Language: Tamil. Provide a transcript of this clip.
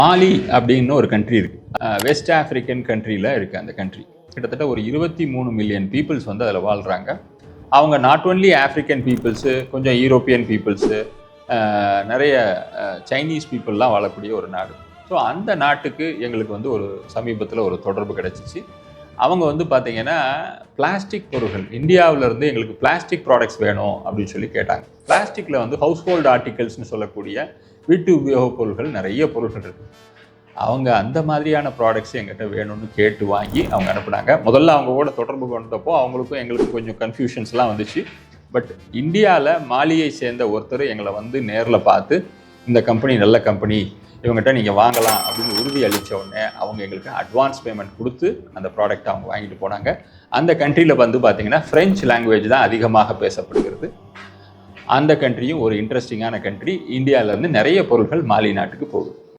மாலி அப்படின்னு ஒரு கண்ட்ரி இருக்குது, வெஸ்ட் ஆஃப்ரிக்கன் கண்ட்ரியில் இருக்குது. அந்த கண்ட்ரி கிட்டத்தட்ட ஒரு 23 மில்லியன் பீப்புள்ஸ் வந்து அதில் வாழ்கிறாங்க. அவங்க நாட் ஒன்லி ஆஃப்ரிக்கன் பீப்புள்ஸு, கொஞ்சம் யூரோப்பியன் பீப்புள்ஸு, நிறைய சைனீஸ் பீப்புளெலாம் வாழக்கூடிய ஒரு நாடு. ஸோ அந்த நாட்டுக்கு எங்களுக்கு வந்து ஒரு சமீபத்தில் ஒரு தொடர்பு கிடச்சிச்சு. அவங்க வந்து பார்த்தீங்கன்னா பிளாஸ்டிக் பொருட்கள், இந்தியாவிலேருந்து எங்களுக்கு பிளாஸ்டிக் ப்ராடக்ட்ஸ் வேணும் அப்படின்னு சொல்லி கேட்டாங்க. பிளாஸ்டிக்கில் வந்து ஹவுஸ் ஹோல்டு ஆர்டிகல்ஸ்னு சொல்லக்கூடிய வீட்டு உபயோகப் பொருட்கள் நிறைய பொருட்கள் இருக்குது. அவங்க அந்த மாதிரியான ப்ராடக்ட்ஸ் எங்கிட்ட வேணும்னு கேட்டு வாங்கி அவங்க அனுப்புனாங்க. முதல்ல அவங்க கூட தொடர்பு கொண்டப்போ அவங்களுக்கும் எங்களுக்கும் கொஞ்சம் கன்ஃபியூஷன்ஸ்லாம் வந்துச்சு. பட் இந்தியாவில் மாலியை சேர்ந்த ஒருத்தர் எங்களை வந்து நேரில் பார்த்து இந்த கம்பெனி நல்ல கம்பெனி, இவங்ககிட்ட நீங்கள் வாங்கலாம் அப்படின்னு உறுதி அளித்த உடனே அவங்க எங்களுக்கு அட்வான்ஸ் பேமெண்ட் கொடுத்து அந்த ப்ராடக்ட்டை அவங்க வாங்கிட்டு போனாங்க. அந்த கண்ட்ரியில் வந்து பார்த்திங்கன்னா ஃப்ரெஞ்ச் லாங்குவேஜ் தான் அதிகமாக பேசப்படுகிறது. அந்த கண்ட்ரியும் ஒரு இன்ட்ரெஸ்டிங்கான கண்ட்ரி. இந்தியாவிலேருந்து நிறைய பொருட்கள் மாலி நாட்டுக்கு போகுது.